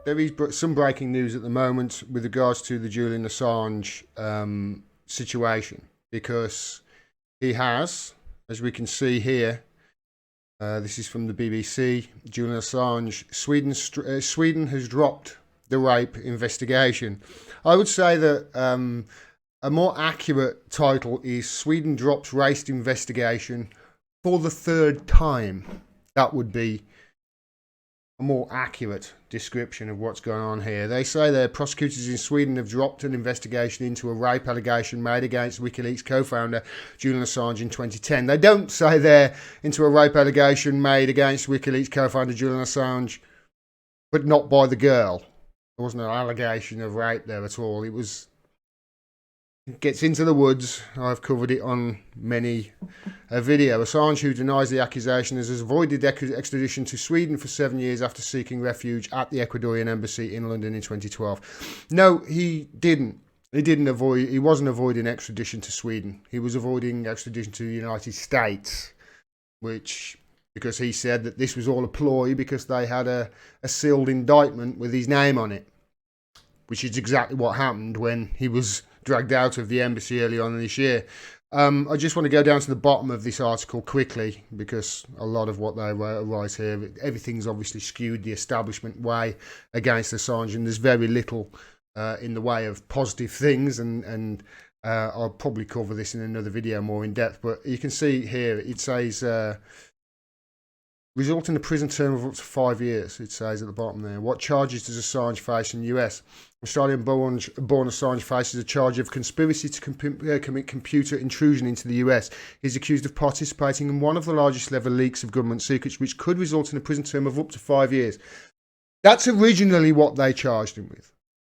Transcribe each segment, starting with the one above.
there is some breaking news at the moment with regards to the Julian Assange situation, because he has, as we can see here, this is from the BBC, Julian Assange, Sweden has dropped the rape investigation. I would say that a more accurate title is Sweden drops rape investigation for the third time. That would be a more accurate description of what's going on here. They say their prosecutors in Sweden have dropped an investigation into a rape allegation made against WikiLeaks co-founder Julian Assange in 2010. They don't say they're into a rape allegation made against WikiLeaks co-founder Julian Assange, but not by the girl. There wasn't an allegation of rape there at all. It gets into the woods. I've covered it on many a video. Assange, who denies the accusation, has avoided extradition to Sweden for 7 years after seeking refuge at the Ecuadorian embassy in London in 2012. No, he didn't. He wasn't avoiding extradition to Sweden. He was avoiding extradition to the United States, because he said that this was all a ploy because they had a sealed indictment with his name on it, which is exactly what happened when he was dragged out of the embassy early on this year. I just want to go down to the bottom of this article quickly, because a lot of what they write here, everything's obviously skewed the establishment way against Assange, and there's very little in the way of positive things, and I'll probably cover this in another video more in depth, but you can see here it says result in a prison term of up to 5 years, it says at the bottom there. What charges does Assange face in the US? Australian-born Assange faces a charge of conspiracy to commit computer intrusion into the US. He's accused of participating in one of the largest level leaks of government secrets, which could result in a prison term of up to 5 years. That's originally what they charged him with.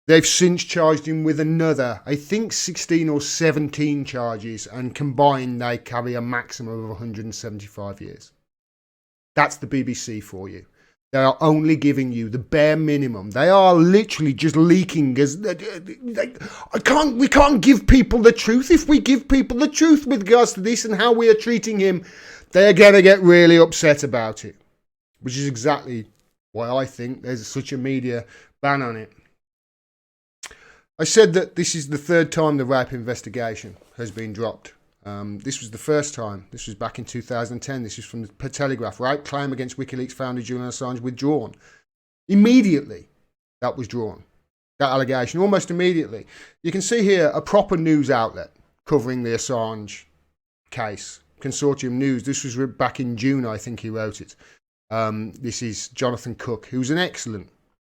They've since charged him with another, I think 16 or 17 charges, and combined they carry a maximum of 175 years. That's the BBC for you. They are only giving you the bare minimum. They are literally just leaking. We can't give people the truth. If we give people the truth with regards to this and how we are treating him, they're going to get really upset about it. Which is exactly why I think there's such a media ban on it. I said that this is the third time the rape investigation has been dropped. This was the first time. This was back in 2010. This is from the Telegraph. Rape claim against WikiLeaks founder Julian Assange withdrawn. Immediately, that was drawn. That allegation, almost immediately. You can see here a proper news outlet covering the Assange case. Consortium News. This was back in June, I think he wrote it. This is Jonathan Cook, who's an excellent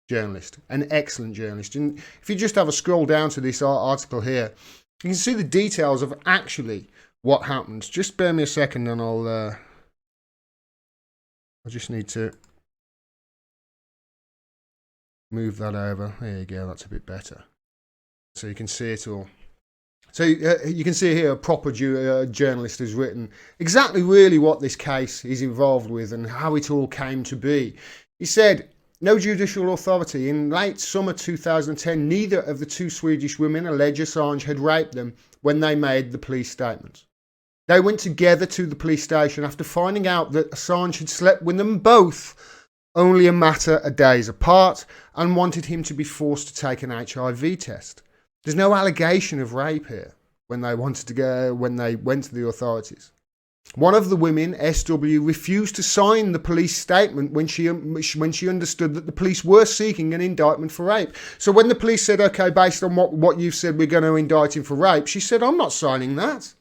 journalist. And if you just have a scroll down to this article here, you can see the details of actually what happened. Just bear me a second and I just need to move that over. There you go, that's a bit better. So you can see it all. So you can see here a proper journalist has written exactly really what this case is involved with and how it all came to be. He said, no judicial authority. In late summer 2010, neither of the two Swedish women allege Assange had raped them when they made the police statements. They went together to the police station after finding out that Assange had slept with them both only a matter of days apart and wanted him to be forced to take an HIV test. There's no allegation of rape here when they went to the authorities. One of the women, SW, refused to sign the police statement when she understood that the police were seeking an indictment for rape. So when the police said, okay, based on what you've said, we're going to indict him for rape, she said, I'm not signing that.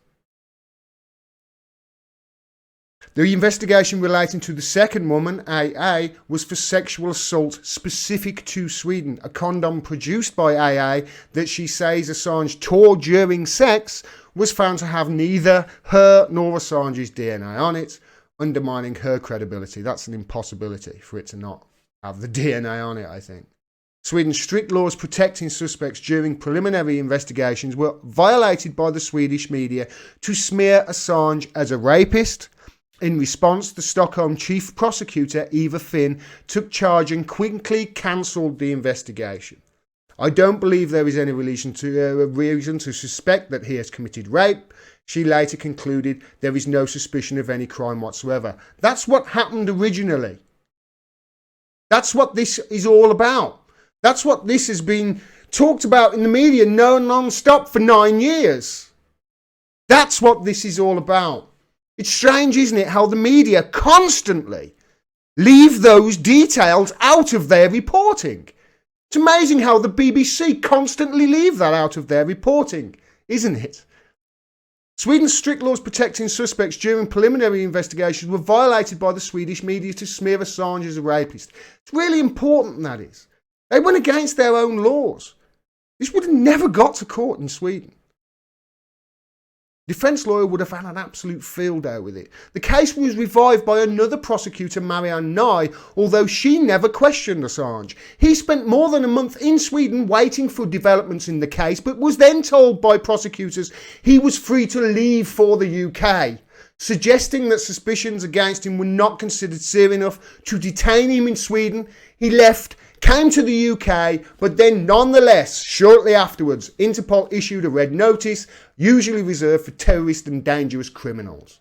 The investigation relating to the second woman, AA, was for sexual assault specific to Sweden. A condom produced by AA that she says Assange tore during sex was found to have neither her nor Assange's DNA on it, undermining her credibility. That's an impossibility for it to not have the DNA on it, I think. Sweden's strict laws protecting suspects during preliminary investigations were violated by the Swedish media to smear Assange as a rapist. In response, the Stockholm chief prosecutor, Eva Finn, took charge and quickly cancelled the investigation. I don't believe there is any reason to suspect that he has committed rape. She later concluded there is no suspicion of any crime whatsoever. That's what happened originally. That's what this is all about. That's what this has been talked about in the media non-stop for 9 years. That's what this is all about. It's strange, isn't it, how the media constantly leave those details out of their reporting. It's amazing how the BBC constantly leave that out of their reporting, isn't it? Sweden's strict laws protecting suspects during preliminary investigations were violated by the Swedish media to smear Assange as a rapist. It's really important, that is. They went against their own laws. This would have never got to court in Sweden. Defence lawyer would have had an absolute field day with it. The case was revived by another prosecutor, Marianne Nye, although she never questioned Assange. He spent more than a month in Sweden waiting for developments in the case, but was then told by prosecutors he was free to leave for the UK, suggesting that suspicions against him were not considered serious enough to detain him in Sweden. He left, came to the UK, but then nonetheless, shortly afterwards, Interpol issued a red notice, usually reserved for terrorist and dangerous criminals.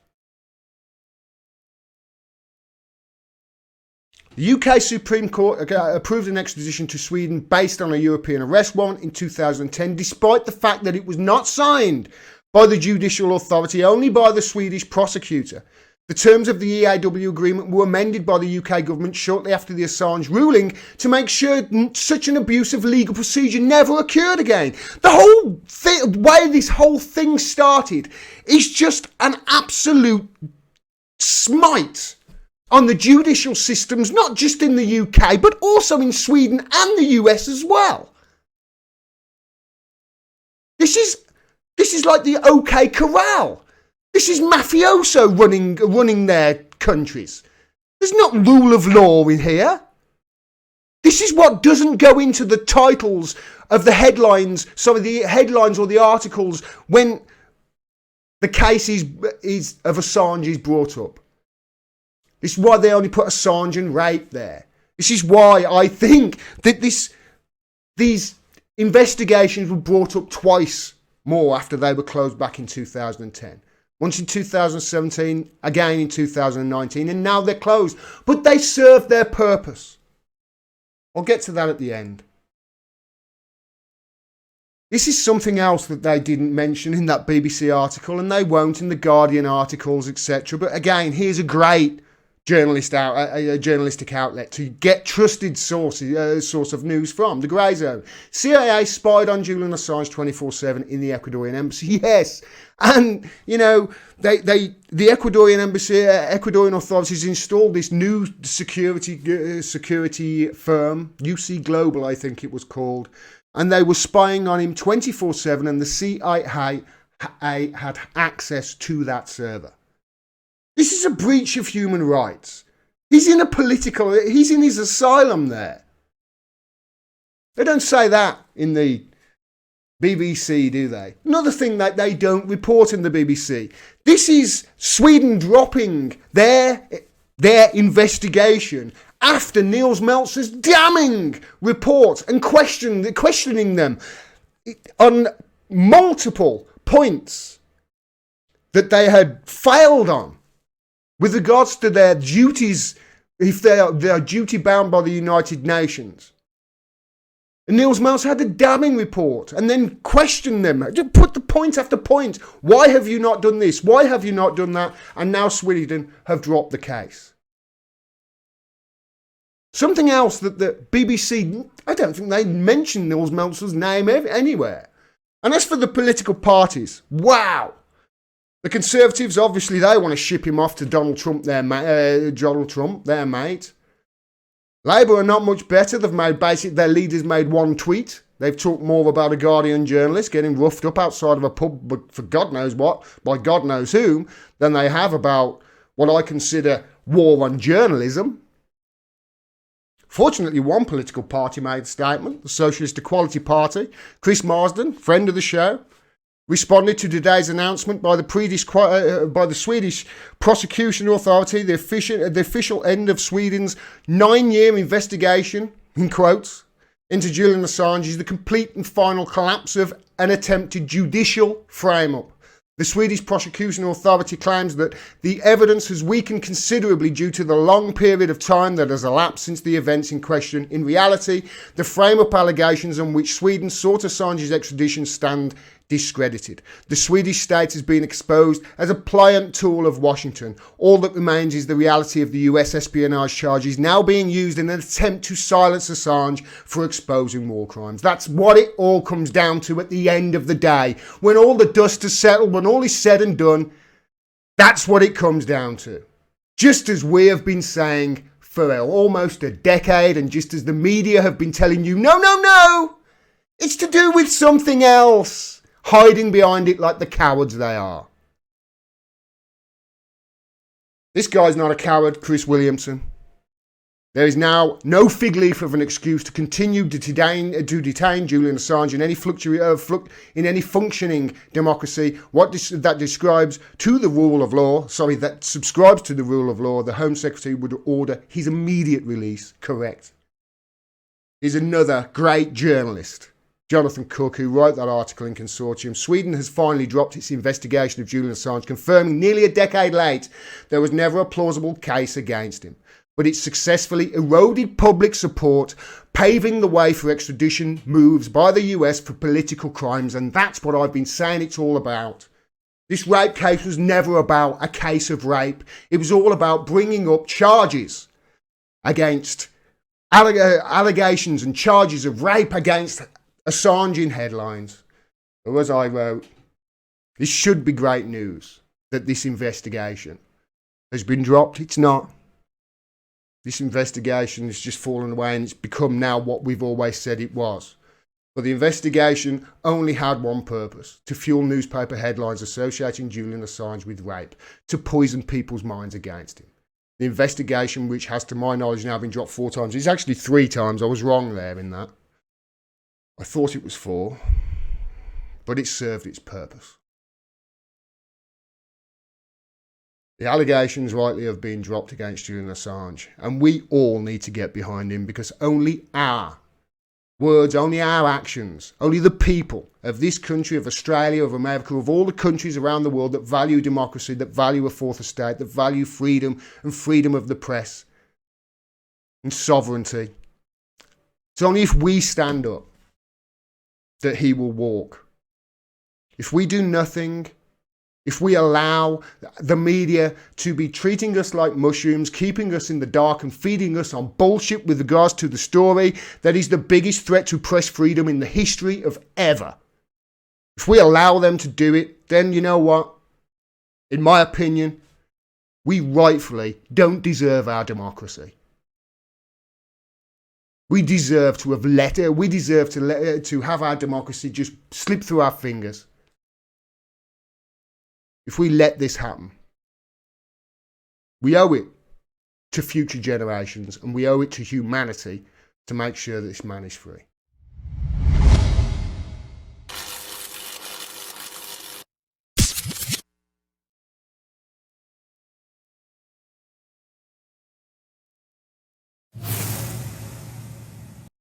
The UK Supreme Court approved an extradition to Sweden based on a European arrest warrant in 2010, despite the fact that it was not signed by the judicial authority, only by the Swedish prosecutor. The terms of the EAW agreement were amended by the UK government shortly after the Assange ruling to make sure such an abusive legal procedure never occurred again. The whole way this whole thing started is just an absolute smite on the judicial systems, not just in the UK, but also in Sweden and the US as well. This is like the OK Corral. This is mafioso running their countries. There's not rule of law in here. This is what doesn't go into the titles of the headlines, the headlines or the articles when the case is of Assange is brought up. This is why they only put Assange and rape there. This is why I think that these investigations were brought up twice more after they were closed back in 2010. Once in 2017, again in 2019, and now they're closed. But they served their purpose. I'll get to that at the end. This is something else that they didn't mention in that BBC article, and they won't in the Guardian articles, etc. But again, here's a great journalistic outlet to get trusted source of news from. The Grey Zone. CIA spied on Julian Assange 24/7 in the Ecuadorian embassy. Yes. And, you know, the Ecuadorian embassy, Ecuadorian authorities installed this new security firm, UC Global, I think it was called, and they were spying on him 24/7, and the CIA had access to that server. This is a breach of human rights. He's in his asylum there. They don't say that in the BBC, do they? Another thing that they don't report in the BBC. This is Sweden dropping their investigation after Nils Meltzer's damning report and questioning them on multiple points that they had failed on with regards to their duties, if they are duty bound by the United Nations. And Nils Meltzer had a damning report and then questioned them. Just put the point after point. Why have you not done this? Why have you not done that? And now Sweden have dropped the case. Something else that the BBC, I don't think they mentioned Nils Meltzer's name anywhere. And as for the political parties, wow. The Conservatives, obviously, they want to ship him off to Donald Trump, their mate. Labour are not much better. Their leaders made one tweet. They've talked more about a Guardian journalist getting roughed up outside of a pub for God knows what, by God knows whom, than they have about what I consider war on journalism. Fortunately, one political party made a statement, the Socialist Equality Party. Chris Marsden, friend of the show, responded to today's announcement by the Swedish Prosecution Authority, the official end of Sweden's 9-year investigation, in quotes, into Julian Assange is the complete and final collapse of an attempted judicial frame-up. The Swedish prosecution authority claims that the evidence has weakened considerably due to the long period of time that has elapsed since the events in question. In reality, the frame-up allegations on which Sweden sought Assange's extradition stand discredited. The Swedish state has been exposed as a pliant tool of Washington. All that remains is the reality of the US espionage charges now being used in an attempt to silence Assange for exposing war crimes. That's what it all comes down to at the end of the day. When all the dust has settled, when all is said and done, that's what it comes down to. Just as we have been saying for almost a decade, and just as the media have been telling you, no, it's to do with something else. Hiding behind it like the cowards they are. This guy's not a coward, Chris Williamson. There is now no fig leaf of an excuse to continue to detain Julian Assange in any functioning democracy. That describes to the rule of law, that subscribes to the rule of law, the Home Secretary would order his immediate release. Correct. He's another great journalist, Jonathan Cook, who wrote that article in Consortium. Sweden has finally dropped its investigation of Julian Assange, confirming nearly a decade late there was never a plausible case against him. But it successfully eroded public support, paving the way for extradition moves by the US for political crimes, and that's what I've been saying it's all about. This rape case was never about a case of rape. It was all about bringing up charges against allegations and charges of rape against Assange in headlines. Or as I wrote, this should be great news that this investigation has been dropped. It's not. This investigation has just fallen away and it's become now what we've always said it was. But the investigation only had one purpose: to fuel newspaper headlines associating Julian Assange with rape, to poison people's minds against him. The investigation, which has to my knowledge now been dropped 4 times, it's actually 3 times. I was wrong there in that. I thought it was 4, but it served its purpose. The allegations rightly have been dropped against Julian Assange, and we all need to get behind him, because only our words, only our actions, only the people of this country, of Australia, of America, of all the countries around the world that value democracy, that value a fourth estate, that value freedom and freedom of the press and sovereignty. It's only if we stand up that he will walk. If we do nothing, if we allow the media to be treating us like mushrooms, keeping us in the dark and feeding us on bullshit with regards to the story that is the biggest threat to press freedom in the history of ever, if we allow them to do it, then you know what? In my opinion, we rightfully don't deserve our democracy. We deserve to to have our democracy just slip through our fingers. If we let this happen, we owe it to future generations and we owe it to humanity to make sure that this man is free.